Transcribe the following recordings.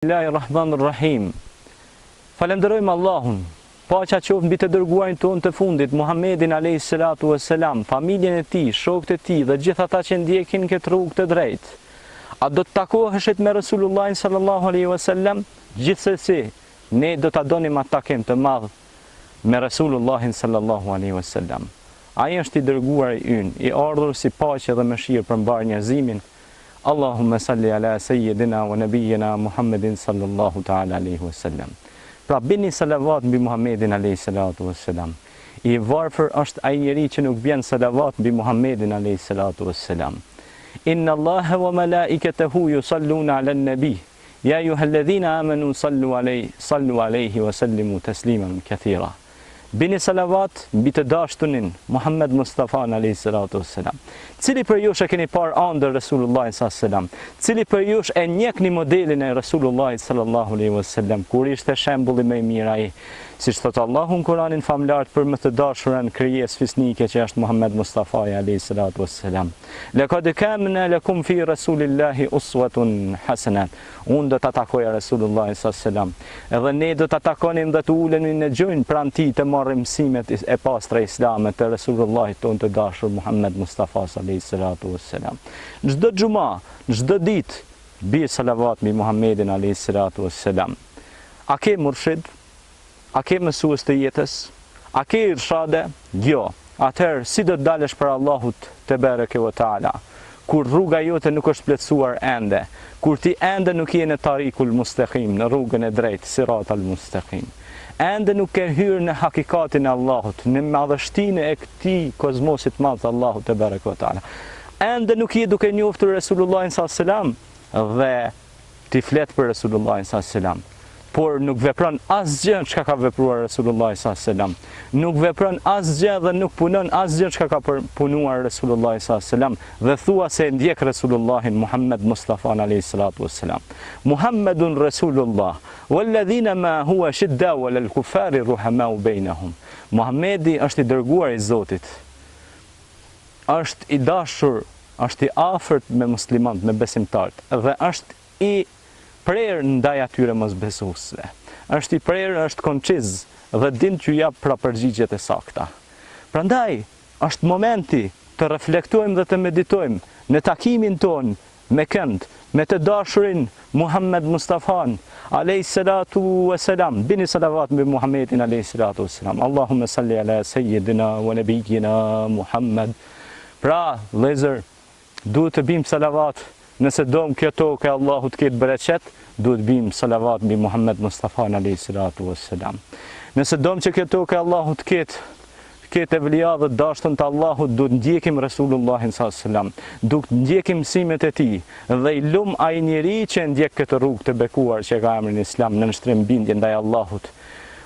Bismillahirrahmanirrahim. Falenderojmë Allahun, paqja qoftë mbi të dërguarin tonë të fundit, Muhammedin alayhi salatu wassalam, familjen e tij, shokët e tij dhe gjithë ata që ndjekin këtë rrugë të drejtë. A do të takoheshit me Resulullahin sallallahu alaihi wasallam? Gjithsesi, ne do ta donim atë takim të madh me Resulullahin sallallahu alaihi wasallam. Ai është i dërguari ynë, i ardhur si paqe dhe mëshirë për mbar njerëzimin. Allahumma salli ala sayyidina wa nabiyyina Muhammedin sallallahu ta'ala alaihi wasallam. Pra bini salavat mbi Muhammedin alayhi salatu wassalam. I varfër është ai njeri që nuk bën salavat mbi Muhammedin alayhi salatu wassalam. Inna Allaha wa malaikatahu yusalluna 'alan nabi. Ya ayyuhalladhina amanu sallu alayhi wa sallimu tasliman kathira. Bini salavat mbi të dashturin Muhammed Mustafa alayhi salatu wassalam. Cili për jush e keni parë ëndër Resulullahi sallallahu alaihi wasallam? Cili për jush e njehni modelin e Resulullahit sallallahu alaihi wasallam? Kur ishte shembulli më i mirë ai? Siç thot Allahu në Kur'anin famlar për më të dashurën krijesë fisnike që është Muhammed Mustafa alayhi salatu wassalam. Laqad kana lakum fi rasulillahi uswatun hasana. Unë do ta takoj Resulullahin sallallahu alaihi wasallam. Edhe ne do ta takonim dhe të ulemi në gjunjë pranë tij të marrim mësimet e pastra islame të Resulullahit tonë të dashur Muhammed Mustafa alayhi salatu wassalam. Çdo xhuma, çdo ditë bi salavat mbi Muhammedin alayhi salatu wassalam. A ke murshid? A ke mësues të jetës? A ke irshade? Jo. Atëherë si do të dalësh për Allahut te bareke ve taala? Kur rruga jote nuk është plotësuar ende, kur ti ende nuk je në tarikul mustaqim, në rrugën e drejtë, siratal mustaqim. Ende nuk ke hyrë në hakikatin e Allahut, në madhështinë e këtij kozmosit madh Allahut te bareke ve taala. Ende nuk je duke njohur Resulullahin sallallahu alaihi wasallam dhe ti flet për Resulullahin sallallahu alaihi wasallam. Por nuk vepron asgjë çka ka vepruar Resulullahi sallallahu alaihi wasallam. Nuk vepron asgjë dhe nuk punon asgjë çka ka punuar Resulullahi sallallahu alaihi wasallam dhe thua se ndjek Resulullahin Muhammed Mustafa alayhi salatu wassalam. Muhammedun Rasulullah walladhina ma huwa shidda wal kuffari ruhamau bainahum. Muhammedi është i dërguar i Zotit. Është i dashur, është i afërt me muslimanët, me besimtarët dhe është i prerë ndaj atyre mosbesuesve. Është i prerë, është konciz dhe din që jap pra përgjigjet e sakta. Prandaj është momenti të reflektojmë dhe të meditojmë në takimin ton me kënd, me të dashurin Muhammed Mustafa alayhi salatu wassalam. Bini salavat mbi Muhammedin alayhi salatu wassalam. Allahumma salli ala sayyidina wa nabiyyina Muhammad. Pra, vëllezër, duhet të bim salavat. Nëse dom kjo tokë Allahu të ketë bereqet, duhet bim salavat mbi Muhammed Mustafa alayhi salatu wassalam. Nëse dom që kjo tokë Allahu të ketë evlia dhe dashtën të Allahut, duhet ndjekim Resulullahin sallallahu alaihi wasallam, duhet ndjekim mësimet e tij dhe i lum ai njeri që ndjek këtë rrugë të bekuar që ka emrin Islam në nështrim bindje ndaj Allahut.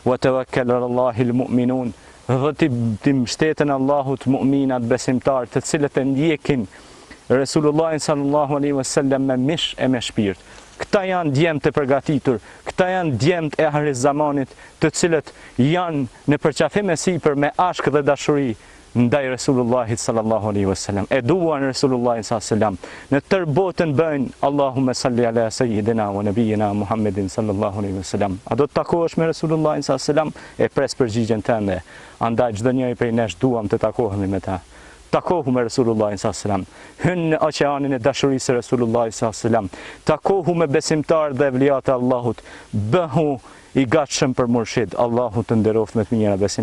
Wa tawakkal ala Allahil mu'minun. Dhe ti mbështeten Allahut mu'minat besimtar të cilët e ndjekin Resulullahin sallallahu alaihi wasallam me mish e me shpirt. Këta janë djemt e përgatitur, këta janë djemt e ahrit zamanit, të cilët janë në përqafim e sipër me ashk dhe dashuri ndaj Resulullahit sallallahu alaihi wasallam. E duan Resulullahin sallallahu alaihi wasallam. Në tërë botën bëjnë Allahumma salli ala sayyidina wa nabiyyina Muhammedin sallallahu alaihi wasallam. A do të takohesh me Resulullahin sallallahu alaihi wasallam? E pres përgjigjen tënde. Andaj çdo njeri prej nesh duam të takohemi me ta. Takohu me Resulullahin sallallahu alaihi wasallam. Hyn në oqeanin e dashurisë së Resulullahit sallallahu alaihi wasallam. Takohu me besimtar dhe evliat e Allahut. Bëhu i gatshëm për murshid. Allahu të nderoft me të mira besim.